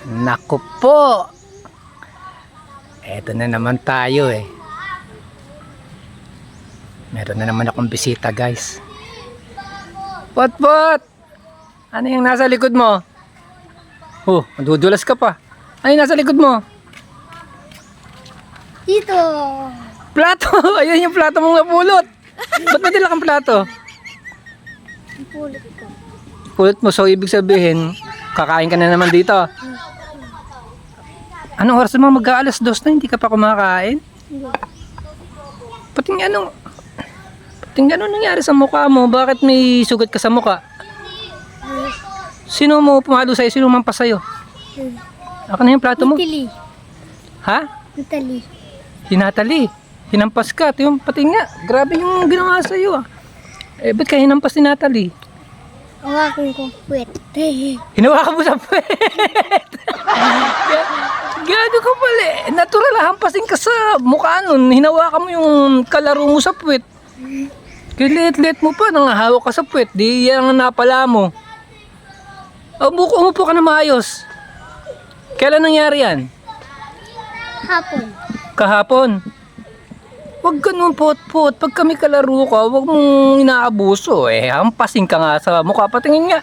Naku po. Eto na naman tayo eh. Meron na naman akong bisita, guys. Pot! Ano yung nasa likod mo? Oh, madudulas ka pa. Ano yung nasa likod mo? Dito. Plato! Ayun yung plato mong napulot. Ba't may dala kang plato? Pulot ko. Pulot mo, so ibig sabihin, kakain ka na naman dito. Anong oras mo mag-aalas 2 na, hindi ka pa kumakain? Hindi. Pating ano nangyari sa mukha mo? Bakit may sugat ka sa mukha? Sino mo pumalo sa'yo? Sino mampas sa'yo? Ako na yung plato mo. Natalie. Ha? Natalie. Si Natalie. Hinampas ka. Ito yung pating nga. Grabe yung ginawa sa'yo ah. Eh, ba't ka hinampas ni Natalie? Hawakan ko puwet. Hinawakan mo sa puwet. Gado ka pala eh. Natural, hampasin ka sa mukha nun. Hinawakan mo yung kalaro mo sa puwet. Kaya liit-liit mo pa, nangahawak ka sa puwet. Di yan ang napala mo. Umupo ka na maayos. Kailan nangyari yan? Hapon. Kahapon. Huwag ganun pot-pot. Pag kami kalaro ka, huwag mong inaabuso. Eh, hampasin ka nga sa mukha. Patingin nga.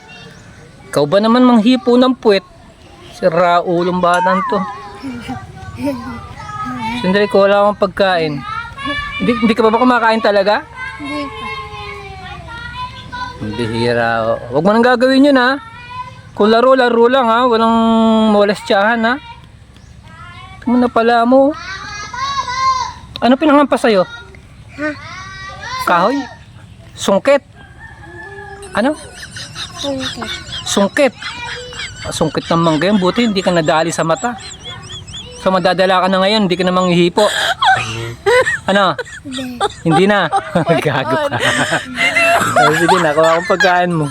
Ikaw ba naman manghipo ng puwet? Sira ulong batang to. Sandali ko, wala akong pagkain. Hindi ka ba kumakain talaga? Hindi pa. Bihira. Huwag mo nang gagawin yun ha. Kung laro-laro lang ha. Walang molestyahan ha. Ito mo na pala mo. Ano pinangampas sa'yo? Ha? Kahoy? Sungkit? Ano? Sungkit. Sungkit. Sungkit ng mangga yan. Buti hindi ka nadali sa mata. So madadala ka na ngayon. Hindi ka na manghihipo. Ano? Hindi. Hindi na. Gago ka. Sige na. Kuha akong pagkain mo.